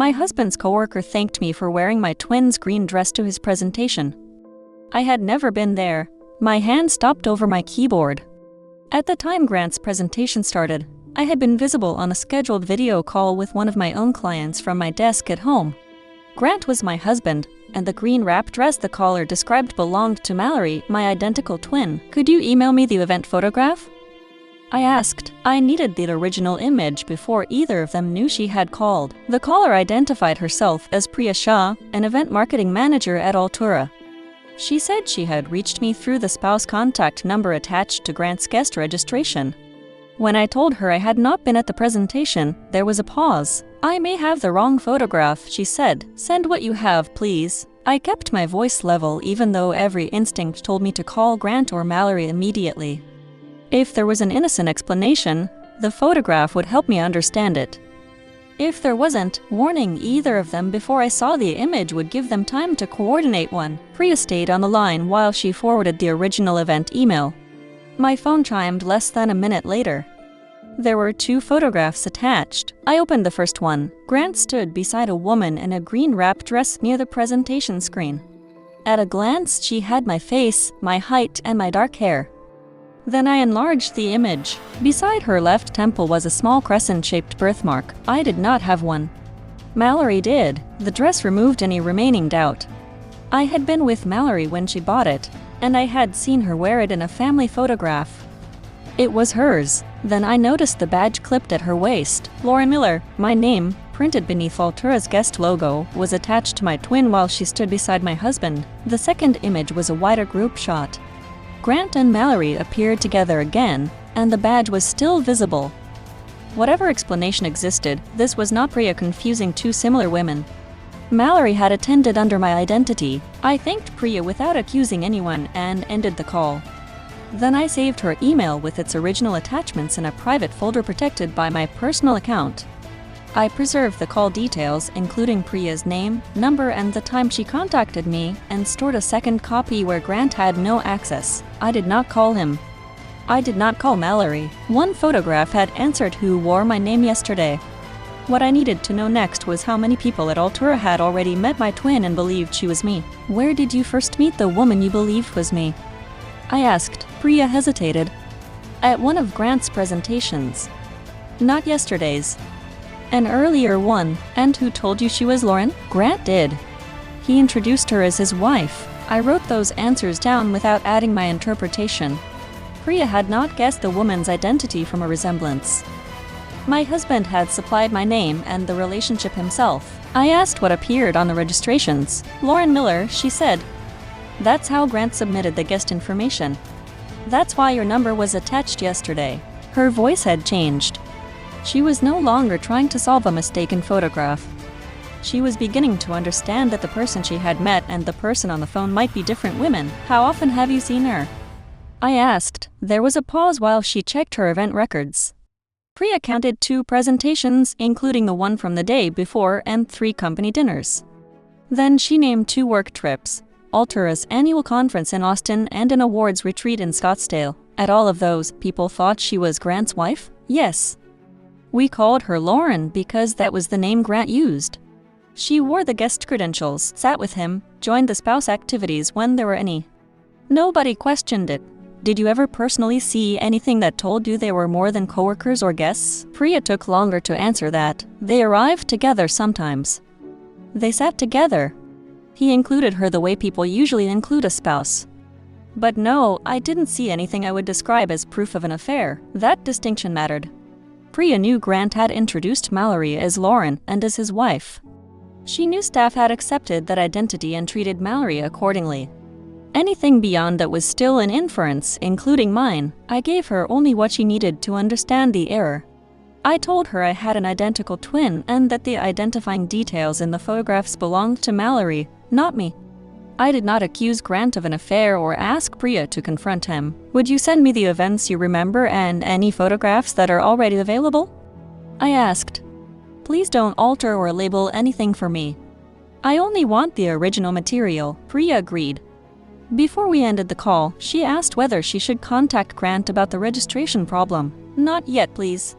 My husband's coworker thanked me for wearing my twin's green dress to his presentation. I had never been there. My hand stopped over my keyboard. At the time Grant's presentation started, I had been visible on a scheduled video call with one of my own clients from my desk at home. Grant was my husband, and the green wrap dress the caller described belonged to Mallory, my identical twin. Could you email me the event photograph? I asked. I needed the original image before either of them knew she had called. The caller identified herself as Priya Shah, an event marketing manager at Altura. She said she had reached me through the spouse contact number attached to Grant's guest registration. When I told her I had not been at the presentation, there was a pause. I may have the wrong photograph, she said. Send what you have, please. I kept my voice level even though every instinct told me to call Grant or Mallory immediately. If there was an innocent explanation, the photograph would help me understand it. If there wasn't, warning either of them before I saw the image would give them time to coordinate one. Priya stayed on the line while she forwarded the original event email. My phone chimed less than a minute later. There were 2 photographs attached. I opened the first one. Grant stood beside a woman in a green wrap dress near the presentation screen. At a glance, she had my face, my height, and my dark hair. Then I enlarged the image. Beside her left temple was a small crescent-shaped birthmark. I did not have one. Mallory did. The dress removed any remaining doubt. I had been with Mallory when she bought it, and I had seen her wear it in a family photograph. It was hers. Then I noticed the badge clipped at her waist. Lauren Miller, my name, printed beneath Altura's guest logo, was attached to my twin while she stood beside my husband. The second image was a wider group shot. Grant and Mallory appeared together again, and the badge was still visible. Whatever explanation existed, this was not Priya confusing 2 similar women. Mallory had attended under my identity. I thanked Priya without accusing anyone and ended the call. Then I saved her email with its original attachments in a private folder protected by my personal account. I preserved the call details, including Priya's name, number, and the time she contacted me, and stored a second copy where Grant had no access. I did not call him. I did not call Mallory. 1 photograph had answered who wore my name yesterday. What I needed to know next was how many people at Altura had already met my twin and believed she was me. Where did you first meet the woman you believed was me? I asked. Priya hesitated. At one of Grant's presentations. Not yesterday's. An earlier one. And who told you she was Lauren? Grant did. He introduced her as his wife. I wrote those answers down without adding my interpretation. Priya had not guessed the woman's identity from a resemblance. My husband had supplied my name and the relationship himself. I asked what appeared on the registrations. Lauren Miller, she said. That's how Grant submitted the guest information. That's why your number was attached yesterday. Her voice had changed. She was no longer trying to solve a mistaken photograph. She was beginning to understand that the person she had met and the person on the phone might be different women. How often have you seen her? I asked. There was a pause while she checked her event records. Priya counted 2 presentations, including the one from the day before, and 3 company dinners. Then she named 2 work trips, Altura's annual conference in Austin and an awards retreat in Scottsdale. At all of those, people thought she was Grant's wife? Yes. We called her Lauren because that was the name Grant used. She wore the guest credentials, sat with him, joined the spouse activities when there were any. Nobody questioned it. Did you ever personally see anything that told you they were more than coworkers or guests? Priya took longer to answer that. They arrived together sometimes. They sat together. He included her the way people usually include a spouse. But no, I didn't see anything I would describe as proof of an affair. That distinction mattered. Priya knew Grant had introduced Mallory as Lauren and as his wife. She knew staff had accepted that identity and treated Mallory accordingly. Anything beyond that was still an inference, including mine. I gave her only what she needed to understand the error. I told her I had an identical twin and that the identifying details in the photographs belonged to Mallory, not me. I did not accuse Grant of an affair or ask Priya to confront him. Would you send me the events you remember and any photographs that are already available? I asked. Please don't alter or label anything for me. I only want the original material. Priya agreed. Before we ended the call, she asked whether she should contact Grant about the registration problem. Not yet, please.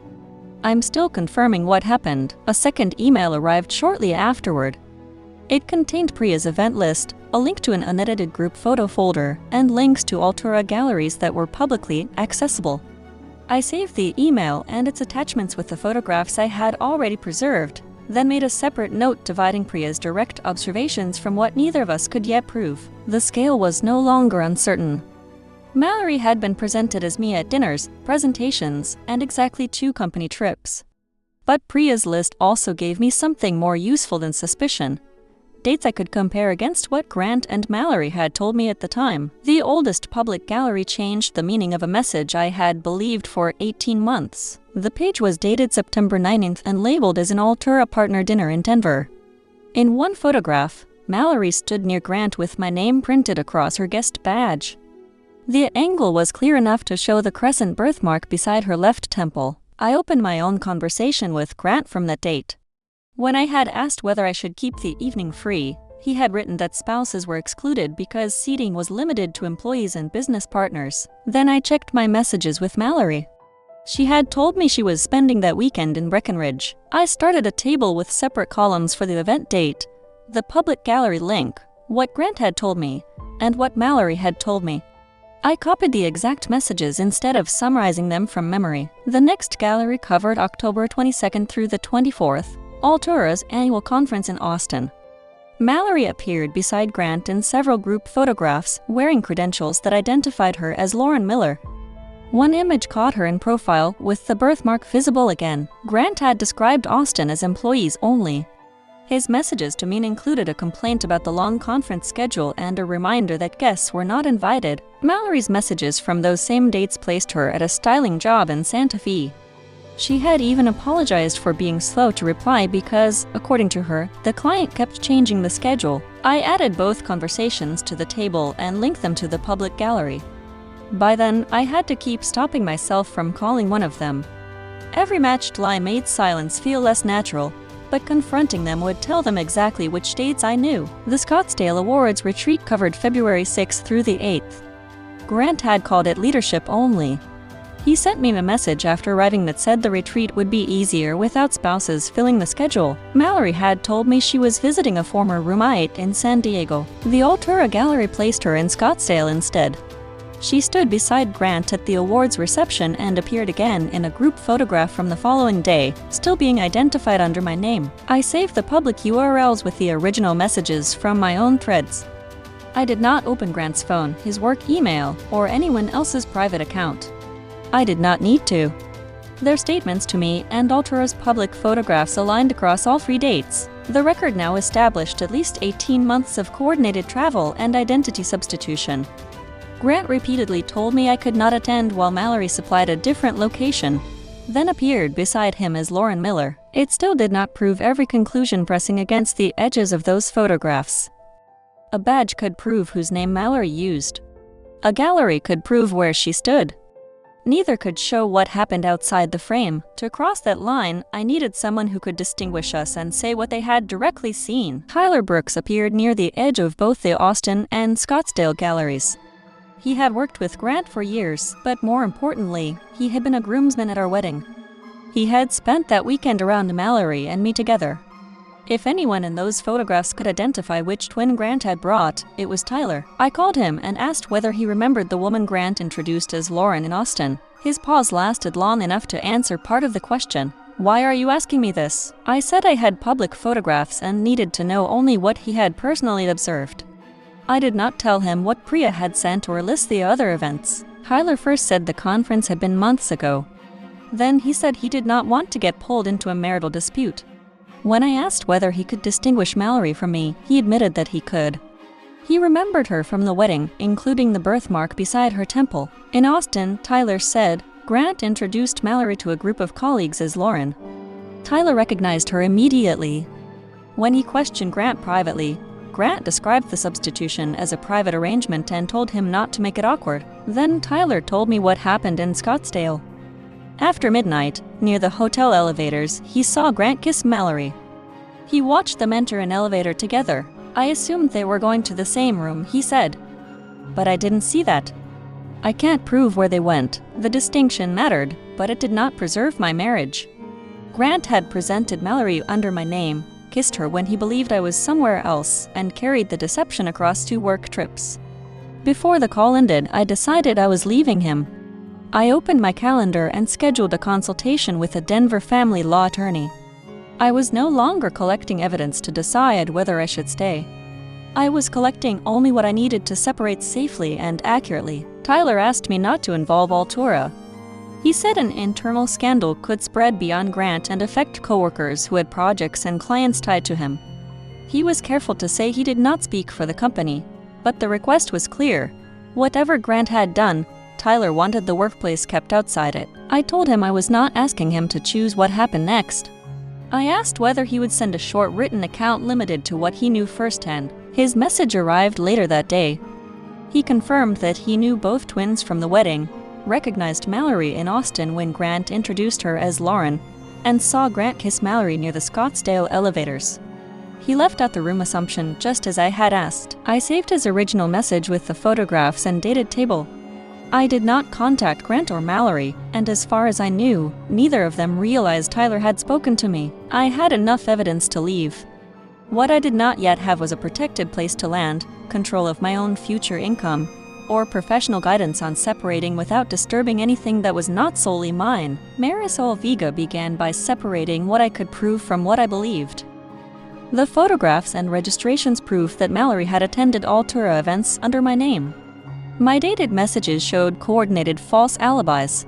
I'm still confirming what happened. A second email arrived shortly afterward. It contained Priya's event list, a link to an unedited group photo folder, and links to Altura galleries that were publicly accessible. I saved the email and its attachments with the photographs I had already preserved, then made a separate note dividing Priya's direct observations from what neither of us could yet prove. The scale was no longer uncertain. Mallory had been presented as me at dinners, presentations, and exactly 2 company trips. But Priya's list also gave me something more useful than suspicion. Dates I could compare against what Grant and Mallory had told me at the time. The oldest public gallery changed the meaning of a message I had believed for 18 months. The page was dated September 9th and labeled as an Altura partner dinner in Denver. In one photograph, Mallory stood near Grant with my name printed across her guest badge. The angle was clear enough to show the crescent birthmark beside her left temple. I opened my own conversation with Grant from that date. When I had asked whether I should keep the evening free, he had written that spouses were excluded because seating was limited to employees and business partners. Then I checked my messages with Mallory. She had told me she was spending that weekend in Breckenridge. I started a table with separate columns for the event date, the public gallery link, what Grant had told me, and what Mallory had told me. I copied the exact messages instead of summarizing them from memory. The next gallery covered October 22nd through the 24th, Altura's annual conference in Austin. Mallory appeared beside Grant in several group photographs wearing credentials that identified her as Lauren Miller. One image caught her in profile with the birthmark visible again. Grant had described Austin as employees only. His messages to me included a complaint about the long conference schedule and a reminder that guests were not invited. Mallory's messages from those same dates placed her at a styling job in Santa Fe. She had even apologized for being slow to reply because, according to her, the client kept changing the schedule. I added both conversations to the table and linked them to the public gallery. By then, I had to keep stopping myself from calling one of them. Every matched lie made silence feel less natural, but confronting them would tell them exactly which dates I knew. The Scottsdale Awards retreat covered February 6th through the 8th. Grant had called it leadership only. He sent me a message after arriving that said the retreat would be easier without spouses filling the schedule. Mallory had told me she was visiting a former roommate in San Diego. The Altura Gallery placed her in Scottsdale instead. She stood beside Grant at the awards reception and appeared again in a group photograph from the following day, still being identified under my name. I saved the public URLs with the original messages from my own threads. I did not open Grant's phone, his work email, or anyone else's private account. I did not need to. Their statements to me and Altura's public photographs aligned across all 3 dates. The record now established at least 18 months of coordinated travel and identity substitution. Grant repeatedly told me I could not attend while Mallory supplied a different location, then appeared beside him as Lauren Miller. It still did not prove every conclusion pressing against the edges of those photographs. A badge could prove whose name Mallory used. A gallery could prove where she stood. Neither could show what happened outside the frame. To cross that line, I needed someone who could distinguish us and say what they had directly seen. Tyler Brooks appeared near the edge of both the Austin and Scottsdale galleries. He had worked with Grant for years, but more importantly, he had been a groomsman at our wedding. He had spent that weekend around Mallory and me together. If anyone in those photographs could identify which twin Grant had brought, it was Tyler. I called him and asked whether he remembered the woman Grant introduced as Lauren in Austin. His pause lasted long enough to answer part of the question. "Why are you asking me this?" I said I had public photographs and needed to know only what he had personally observed. I did not tell him what Priya had sent or list the other events. Tyler first said the conference had been months ago. Then he said he did not want to get pulled into a marital dispute. When I asked whether he could distinguish Mallory from me, he admitted that he could. He remembered her from the wedding, including the birthmark beside her temple. In Austin, Tyler said, Grant introduced Mallory to a group of colleagues as Lauren. Tyler recognized her immediately. When he questioned Grant privately, Grant described the substitution as a private arrangement and told him not to make it awkward. Then Tyler told me what happened in Scottsdale. After midnight, near the hotel elevators, he saw Grant kiss Mallory. He watched them enter an elevator together. I assumed they were going to the same room, he said. But I didn't see that. I can't prove where they went. The distinction mattered, but it did not preserve my marriage. Grant had presented Mallory under my name, kissed her when he believed I was somewhere else, and carried the deception across 2 work trips. Before the call ended, I decided I was leaving him. I opened my calendar and scheduled a consultation with a Denver family law attorney. I was no longer collecting evidence to decide whether I should stay. I was collecting only what I needed to separate safely and accurately. Tyler asked me not to involve Altura. He said an internal scandal could spread beyond Grant and affect coworkers who had projects and clients tied to him. He was careful to say he did not speak for the company, but the request was clear. Whatever Grant had done, Tyler wanted the workplace kept outside it. I told him I was not asking him to choose what happened next. I asked whether he would send a short written account limited to what he knew firsthand. His message arrived later that day. He confirmed that he knew both twins from the wedding, recognized Mallory in Austin when Grant introduced her as Lauren, and saw Grant kiss Mallory near the Scottsdale elevators. He left out the room assumption just as I had asked. I saved his original message with the photographs and dated table. I did not contact Grant or Mallory, and as far as I knew, neither of them realized Tyler had spoken to me. I had enough evidence to leave. What I did not yet have was a protected place to land, control of my own future income, or professional guidance on separating without disturbing anything that was not solely mine. Marisol Vega began by separating what I could prove from what I believed. The photographs and registrations proved that Mallory had attended Altura events under my name. My dated messages showed coordinated false alibis.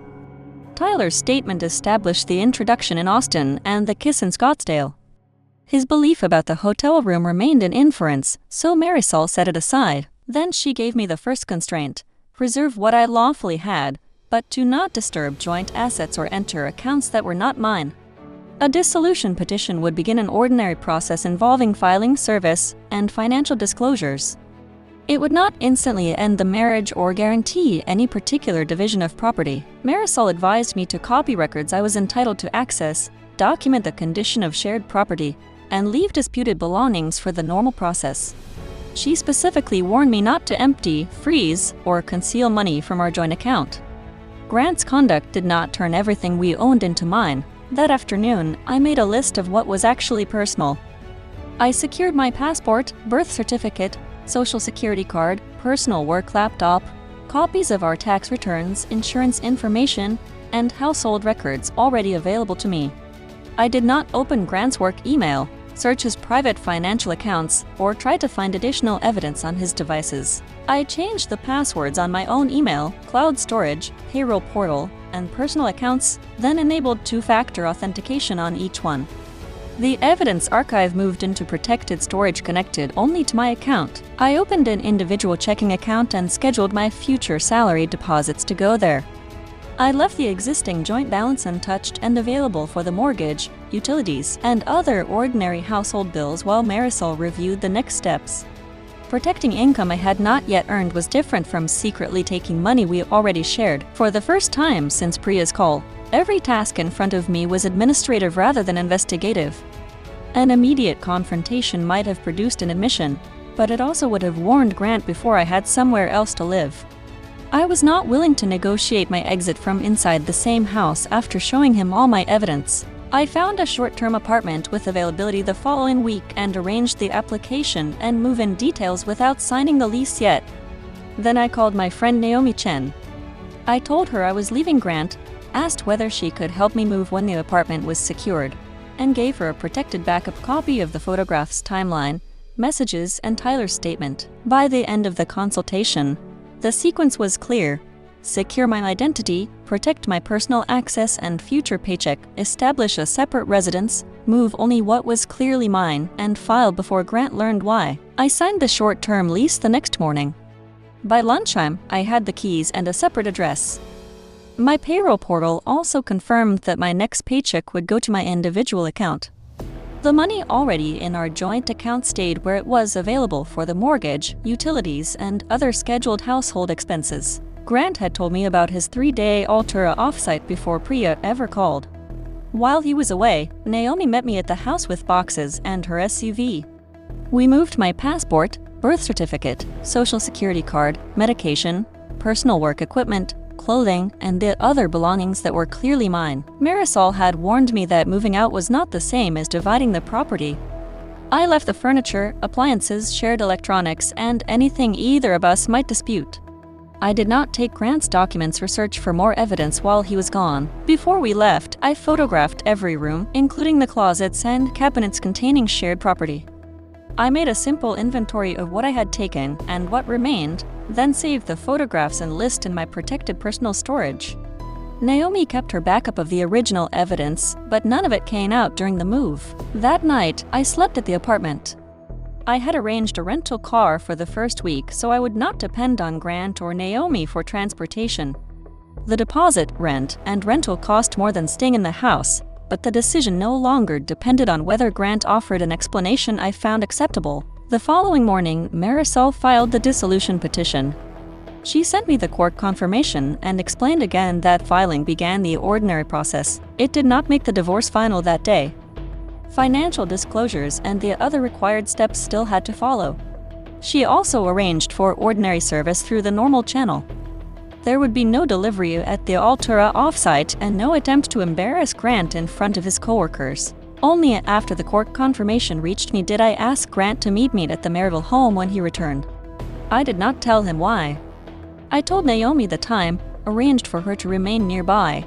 Tyler's statement established the introduction in Austin and the kiss in Scottsdale. His belief about the hotel room remained an inference, so Marisol set it aside. Then she gave me the first constraint: preserve what I lawfully had, but do not disturb joint assets or enter accounts that were not mine. A dissolution petition would begin an ordinary process involving filing service and financial disclosures. It would not instantly end the marriage or guarantee any particular division of property. Marisol advised me to copy records I was entitled to access, document the condition of shared property, and leave disputed belongings for the normal process. She specifically warned me not to empty, freeze, or conceal money from our joint account. Grant's conduct did not turn everything we owned into mine. That afternoon, I made a list of what was actually personal. I secured my passport, birth certificate, social security card, personal work laptop, copies of our tax returns, insurance information, and household records already available to me. I did not open Grant's work email, search his private financial accounts, or try to find additional evidence on his devices. I changed the passwords on my own email, cloud storage, payroll portal, and personal accounts, then enabled two-factor authentication on each one. The evidence archive moved into protected storage connected only to my account. I opened an individual checking account and scheduled my future salary deposits to go there. I left the existing joint balance untouched and available for the mortgage, utilities, and other ordinary household bills while Marisol reviewed the next steps. Protecting income I had not yet earned was different from secretly taking money we already shared. For the first time since Priya's call, every task in front of me was administrative rather than investigative. An immediate confrontation might have produced an admission, but it also would have warned Grant before I had somewhere else to live. I was not willing to negotiate my exit from inside the same house after showing him all my evidence. I found a short-term apartment with availability the following week and arranged the application and move-in details without signing the lease yet. Then I called my friend Naomi Chen. I told her I was leaving Grant, asked whether she could help me move when the apartment was secured, and gave her a protected backup copy of the photograph's timeline, messages, and Tyler's statement. By the end of the consultation, the sequence was clear: secure my identity, protect my personal access and future paycheck, establish a separate residence, move only what was clearly mine, and file before Grant learned why. I signed the short-term lease the next morning. By lunchtime, I had the keys and a separate address. My payroll portal also confirmed that my next paycheck would go to my individual account. The money already in our joint account stayed where it was available for the mortgage, utilities, and other scheduled household expenses. Grant had told me about his 3-day Altura offsite before Priya ever called. While he was away, Naomi met me at the house with boxes and her SUV. We moved my passport, birth certificate, social security card, medication, personal work equipment, clothing, and the other belongings that were clearly mine. Marisol had warned me that moving out was not the same as dividing the property. I left the furniture, appliances, shared electronics, and anything either of us might dispute. I did not take Grant's documents or search for more evidence while he was gone. Before we left, I photographed every room, including the closets and cabinets containing shared property. I made a simple inventory of what I had taken and what remained, then saved the photographs and list in my protected personal storage. Naomi kept her backup of the original evidence, but none of it came out during the move. That night, I slept at the apartment. I had arranged a rental car for the first week, so I would not depend on Grant or Naomi for transportation. The deposit, rent, and rental cost more than staying in the house, but the decision no longer depended on whether Grant offered an explanation I found acceptable. The following morning, Marisol filed the dissolution petition. She sent me the court confirmation and explained again that filing began the ordinary process. It did not make the divorce final that day. Financial disclosures and the other required steps still had to follow. She also arranged for ordinary service through the normal channel. There would be no delivery at the Altura offsite and no attempt to embarrass Grant in front of his coworkers. Only after the court confirmation reached me did I ask Grant to meet me at the marital home when he returned. I did not tell him why. I told Naomi the time, arranged for her to remain nearby,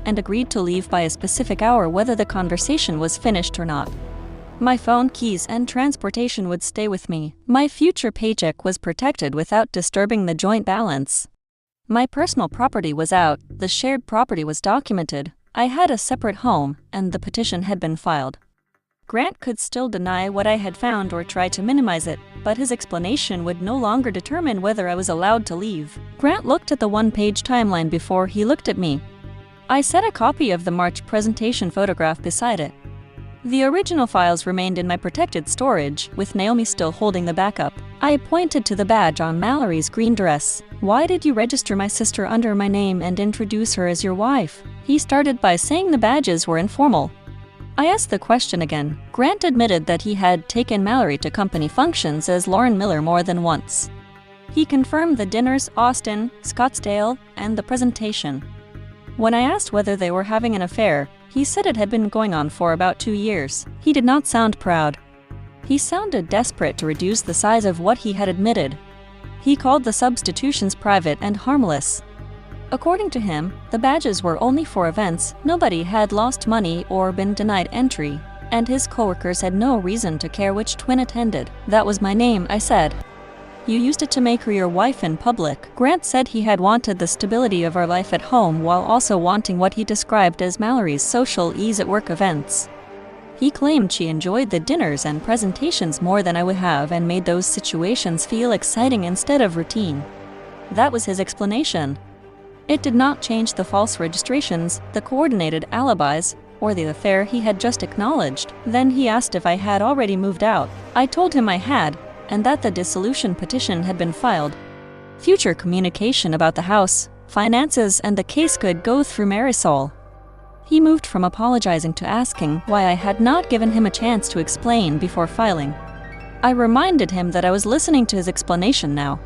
and agreed to leave by a specific hour whether the conversation was finished or not. My phone, keys, and transportation would stay with me. My future paycheck was protected without disturbing the joint balance. My personal property was out, the shared property was documented, I had a separate home, and the petition had been filed. Grant could still deny what I had found or try to minimize it, but his explanation would no longer determine whether I was allowed to leave. Grant looked at the one-page timeline before he looked at me. I set a copy of the March presentation photograph beside it. The original files remained in my protected storage, with Naomi still holding the backup. I pointed to the badge on Mallory's green dress. "Why did you register my sister under my name and introduce her as your wife?" He started by saying the badges were informal. I asked the question again. Grant admitted that he had taken Mallory to company functions as Lauren Miller more than once. He confirmed the dinners, Austin, Scottsdale, and the presentation. When I asked whether they were having an affair, he said it had been going on for about 2 years. He did not sound proud. He sounded desperate to reduce the size of what he had admitted. He called the substitutions private and harmless. According to him, the badges were only for events, nobody had lost money or been denied entry, and his coworkers had no reason to care which twin attended. "That was my name," I said. "You used it to make her your wife in public." Grant said he had wanted the stability of our life at home while also wanting what he described as Mallory's social ease-at-work events. He claimed she enjoyed the dinners and presentations more than I would have and made those situations feel exciting instead of routine. That was his explanation. It did not change the false registrations, the coordinated alibis, or the affair he had just acknowledged. Then he asked if I had already moved out. I told him I had, and that the dissolution petition had been filed. Future communication about the house, finances, and the case could go through Marisol. He moved from apologizing to asking why I had not given him a chance to explain before filing. I reminded him that I was listening to his explanation now.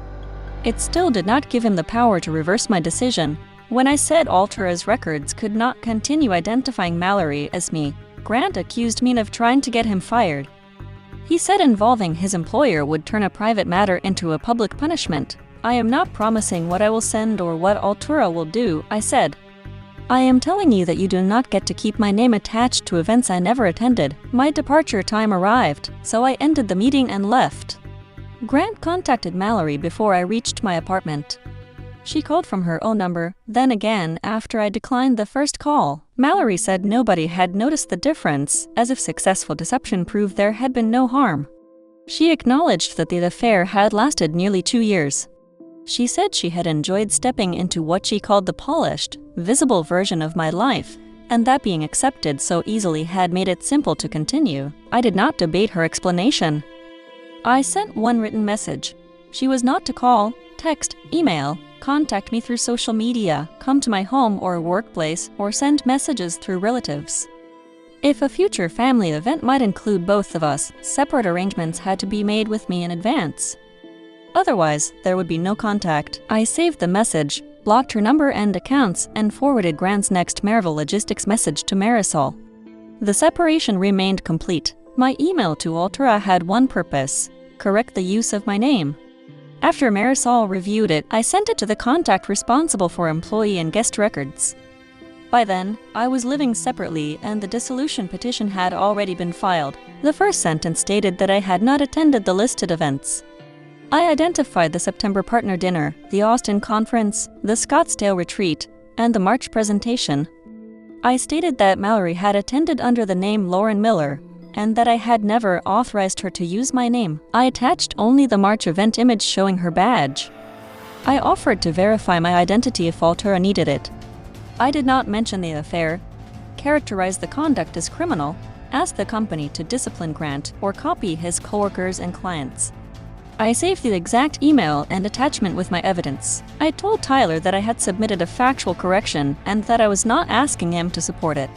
It still did not give him the power to reverse my decision. When I said Altura's records could not continue identifying Mallory as me, Grant accused me of trying to get him fired. He said involving his employer would turn a private matter into a public punishment. "I am not promising what I will send or what Altura will do," I said. "I am telling you that you do not get to keep my name attached to events I never attended." My departure time arrived, so I ended the meeting and left. Grant contacted Mallory before I reached my apartment. She called from her own number, then again after I declined the first call. Mallory said nobody had noticed the difference, as if successful deception proved there had been no harm. She acknowledged that the affair had lasted nearly 2 years. She said she had enjoyed stepping into what she called the polished, visible version of my life, and that being accepted so easily had made it simple to continue. I did not debate her explanation. I sent one written message. She was not to call, text, email, contact me through social media, come to my home or workplace, or send messages through relatives. If a future family event might include both of us, separate arrangements had to be made with me in advance. Otherwise, there would be no contact. I saved the message, blocked her number and accounts, and forwarded Grant's next marital logistics message to Marisol. The separation remained complete. My email to Altura had one purpose: correct the use of my name. After Marisol reviewed it, I sent it to the contact responsible for employee and guest records. By then, I was living separately and the dissolution petition had already been filed. The first sentence stated that I had not attended the listed events. I identified the September partner dinner, the Austin conference, the Scottsdale retreat, and the March presentation. I stated that Mallory had attended under the name Lauren Miller, and that I had never authorized her to use my name. I attached only the March event image showing her badge. I offered to verify my identity if Altura needed it. I did not mention the affair, characterize the conduct as criminal, ask the company to discipline Grant, or copy his coworkers and clients. I saved the exact email and attachment with my evidence. I told Tyler that I had submitted a factual correction and that I was not asking him to support it.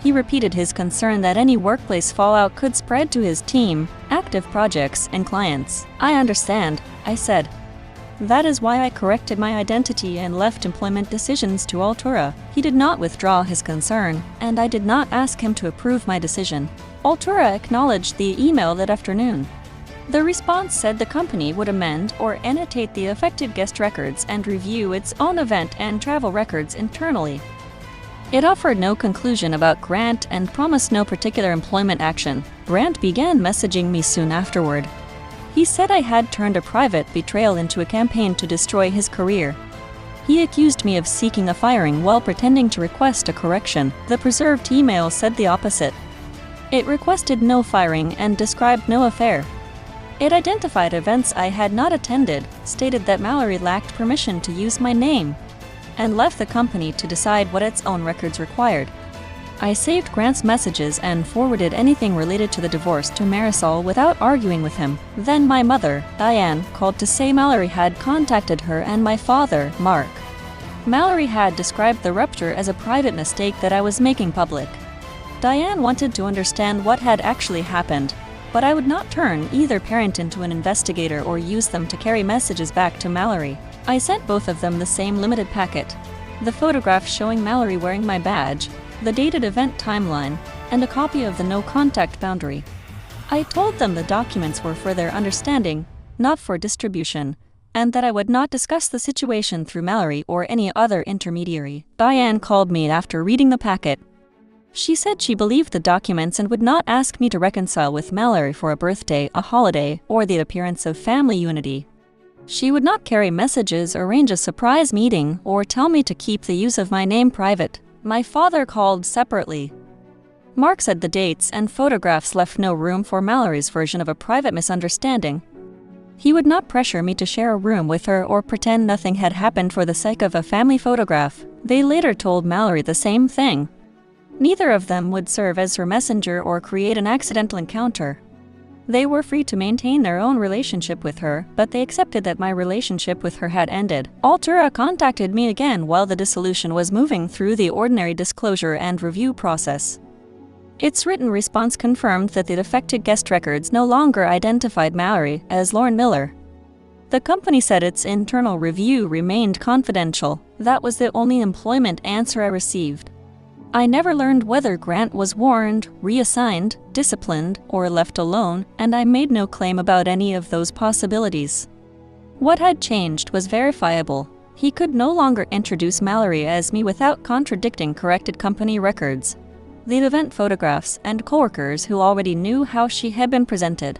He repeated his concern that any workplace fallout could spread to his team, active projects, and clients. I understand, I said. That is why I corrected my identity and left employment decisions to Altura. He did not withdraw his concern, and I did not ask him to approve my decision. Altura acknowledged the email that afternoon. The response said the company would amend or annotate the affected guest records and review its own event and travel records internally. It offered no conclusion about Grant and promised no particular employment action. Grant began messaging me soon afterward. He said I had turned a private betrayal into a campaign to destroy his career. He accused me of seeking a firing while pretending to request a correction. The preserved email said the opposite. It requested no firing and described no affair. It identified events I had not attended, stated that Mallory lacked permission to use my name, and left the company to decide what its own records required. I saved Grant's messages and forwarded anything related to the divorce to Marisol without arguing with him. Then my mother, Diane, called to say Mallory had contacted her and my father, Mark. Mallory had described the rupture as a private mistake that I was making public. Diane wanted to understand what had actually happened, but I would not turn either parent into an investigator or use them to carry messages back to Mallory. I sent both of them the same limited packet: the photograph showing Mallory wearing my badge, the dated event timeline, and a copy of the no contact boundary. I told them the documents were for their understanding, not for distribution, and that I would not discuss the situation through Mallory or any other intermediary. Diane called me after reading the packet. She said she believed the documents and would not ask me to reconcile with Mallory for a birthday, a holiday, or the appearance of family unity. She would not carry messages, arrange a surprise meeting, or tell me to keep the use of my name private. My father called separately. Mark said the dates and photographs left no room for Mallory's version of a private misunderstanding. He would not pressure me to share a room with her or pretend nothing had happened for the sake of a family photograph. They later told Mallory the same thing. Neither of them would serve as her messenger or create an accidental encounter. They were free to maintain their own relationship with her, but they accepted that my relationship with her had ended. Altura contacted me again while the dissolution was moving through the ordinary disclosure and review process. Its written response confirmed that the affected guest records no longer identified Mallory as Lauren Miller. The company said its internal review remained confidential. That was the only employment answer I received. I never learned whether Grant was warned, reassigned, disciplined, or left alone, and I made no claim about any of those possibilities. What had changed was verifiable. He could no longer introduce Mallory as me without contradicting corrected company records, the event photographs, and coworkers who already knew how she had been presented.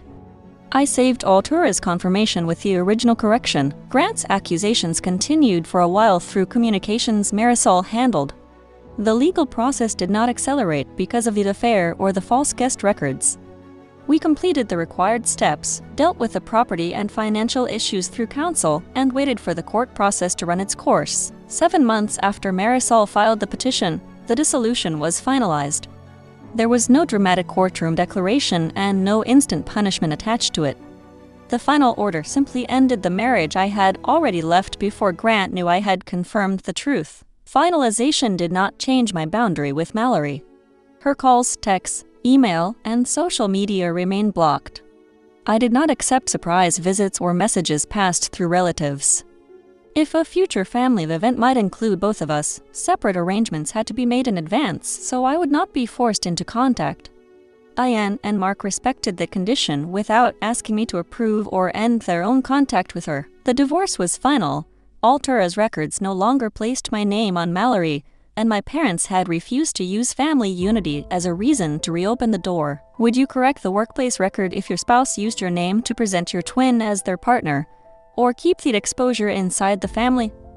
I saved Altura's confirmation with the original correction. Grant's accusations continued for a while through communications Marisol handled. The legal process did not accelerate because of the affair or the false guest records. We completed the required steps, dealt with the property and financial issues through counsel, and waited for the court process to run its course. 7 months after Marisol filed the petition, the dissolution was finalized. There was no dramatic courtroom declaration and no instant punishment attached to it. The final order simply ended the marriage I had already left before Grant knew I had confirmed the truth. Finalization did not change my boundary with Mallory. Her calls, texts, email, and social media remained blocked. I did not accept surprise visits or messages passed through relatives. If a future family event might include both of us, separate arrangements had to be made in advance so I would not be forced into contact. Ian and Mark respected the condition without asking me to approve or end their own contact with her. The divorce was final. Altera's records no longer placed my name on Mallory, and my parents had refused to use family unity as a reason to reopen the door. Would you correct the workplace record if your spouse used your name to present your twin as their partner, or keep the exposure inside the family?